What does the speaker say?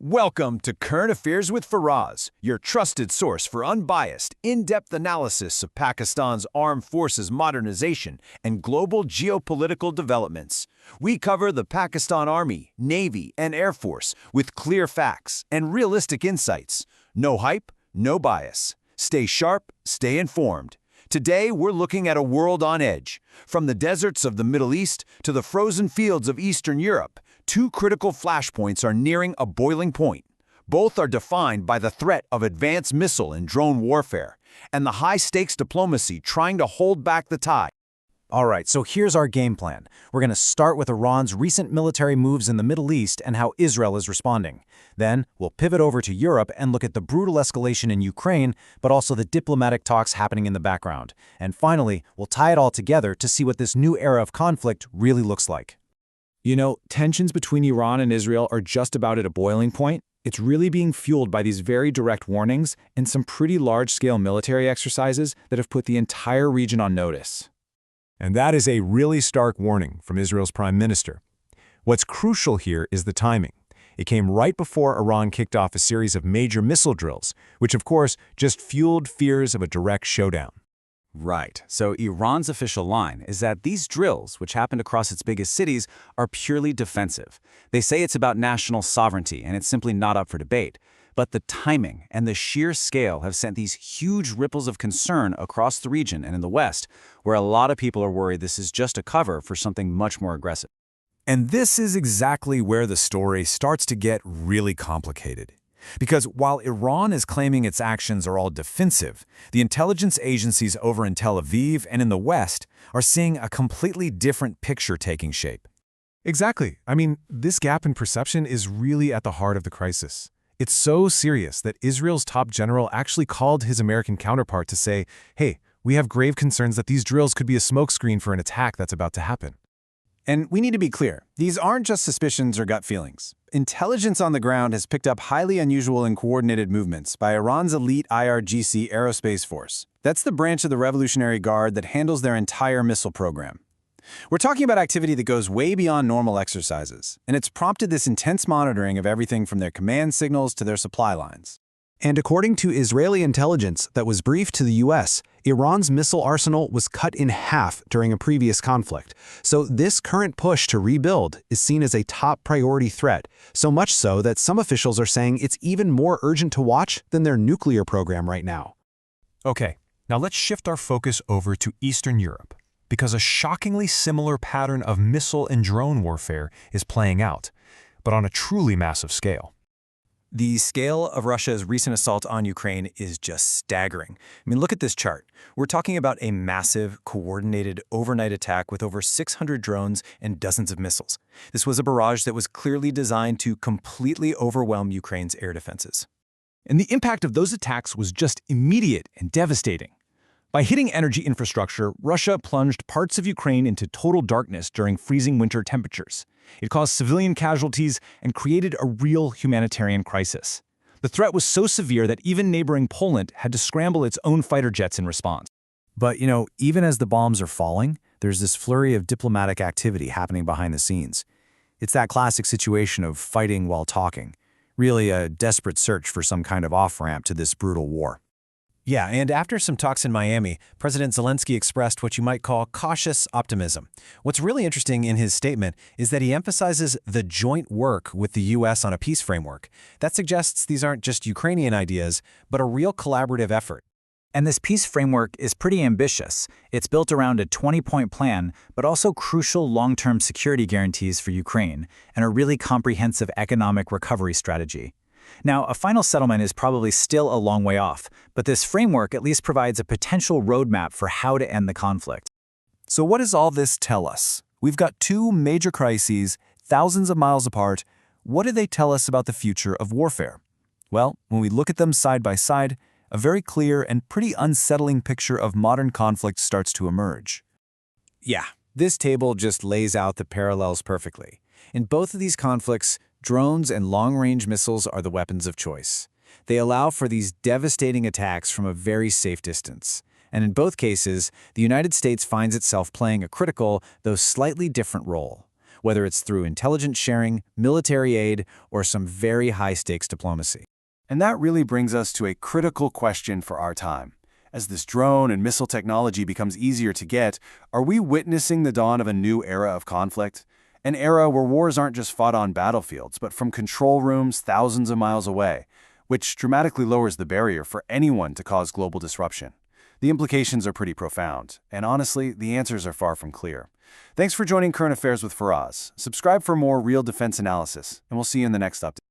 Welcome to Current Affairs with Faraz, your trusted source for unbiased, in-depth analysis of Pakistan's armed forces modernization and global geopolitical developments. We cover the Pakistan Army, Navy, and Air Force with clear facts and realistic insights. No hype, no bias. Stay sharp, stay informed. Today, we're looking at a world on edge. From the deserts of the Middle East to the frozen fields of Eastern Europe, two critical flashpoints are nearing a boiling point. Both are defined by the threat of advanced missile and drone warfare, and the high-stakes diplomacy trying to hold back the tide. All right, so here's our game plan. We're going to start with Iran's recent military moves in the Middle East and how Israel is responding. Then, we'll pivot over to Europe and look at the brutal escalation in Ukraine, but also the diplomatic talks happening in the background. And finally, we'll tie it all together to see what this new era of conflict really looks like. You know, tensions between Iran and Israel are just about at a boiling point. It's really being fueled by these very direct warnings and some pretty large-scale military exercises that have put the entire region on notice. And that is a really stark warning from Israel's prime minister. What's crucial here is the timing. It came right before Iran kicked off a series of major missile drills, which of course just fueled fears of a direct showdown. Right, so Iran's official line is that these drills, which happened across its biggest cities, are purely defensive. They say it's about national sovereignty, and it's simply not up for debate. But the timing and the sheer scale have sent these huge ripples of concern across the region and in the West, where a lot of people are worried this is just a cover for something much more aggressive. And this is exactly where the story starts to get really complicated. Because while Iran is claiming its actions are all defensive, the intelligence agencies over in Tel Aviv and in the West are seeing a completely different picture taking shape. Exactly. I mean, this gap in perception is really at the heart of the crisis. It's so serious that Israel's top general actually called his American counterpart to say, hey, we have grave concerns that these drills could be a smokescreen for an attack that's about to happen. And we need to be clear, these aren't just suspicions or gut feelings. Intelligence on the ground has picked up highly unusual and coordinated movements by Iran's elite IRGC aerospace force. That's the branch of the Revolutionary Guard that handles their entire missile program. We're talking about activity that goes way beyond normal exercises, and it's prompted this intense monitoring of everything from their command signals to their supply lines. And according to Israeli intelligence that was briefed to the U.S., Iran's missile arsenal was cut in half during a previous conflict. So this current push to rebuild is seen as a top priority threat, so much so that some officials are saying it's even more urgent to watch than their nuclear program right now. Okay, now let's shift our focus over to Eastern Europe, because a shockingly similar pattern of missile and drone warfare is playing out, but on a truly massive scale. The scale of Russia's recent assault on Ukraine is just staggering. I mean, look at this chart. We're talking about a massive, coordinated, overnight attack with over 600 drones and dozens of missiles. This was a barrage that was clearly designed to completely overwhelm Ukraine's air defenses. And the impact of those attacks was just immediate and devastating. By hitting energy infrastructure, Russia plunged parts of Ukraine into total darkness during freezing winter temperatures. It caused civilian casualties and created a real humanitarian crisis. The threat was so severe that even neighboring Poland had to scramble its own fighter jets in response. But, even as the bombs are falling, there's this flurry of diplomatic activity happening behind the scenes. It's that classic situation of fighting while talking, really a desperate search for some kind of off-ramp to this brutal war. Yeah, and after some talks in Miami, President Zelenskyy expressed what you might call cautious optimism. What's really interesting in his statement is that he emphasizes the joint work with the U.S. on a peace framework. That suggests these aren't just Ukrainian ideas, but a real collaborative effort. And this peace framework is pretty ambitious. It's built around a 20-point plan, but also crucial long-term security guarantees for Ukraine and a really comprehensive economic recovery strategy. Now, a final settlement is probably still a long way off, but this framework at least provides a potential roadmap for how to end the conflict. So what does all this tell us? We've got two major crises, thousands of miles apart. What do they tell us about the future of warfare? Well, when we look at them side by side, a very clear and pretty unsettling picture of modern conflict starts to emerge. Yeah, this table just lays out the parallels perfectly. In both of these conflicts, drones and long-range missiles are the weapons of choice. They allow for these devastating attacks from a very safe distance. And in both cases, the United States finds itself playing a critical, though slightly different role. whether it's through intelligence sharing, military aid, or some very high-stakes diplomacy. And that really brings us to a critical question for our time. As this drone and missile technology becomes easier to get, are we witnessing the dawn of a new era of conflict? An era where wars aren't just fought on battlefields, but from control rooms thousands of miles away, which dramatically lowers the barrier for anyone to cause global disruption. The implications are pretty profound, and honestly, the answers are far from clear. Thanks for joining Current Affairs with Faraz. Subscribe for more real defense analysis, and we'll see you in the next update.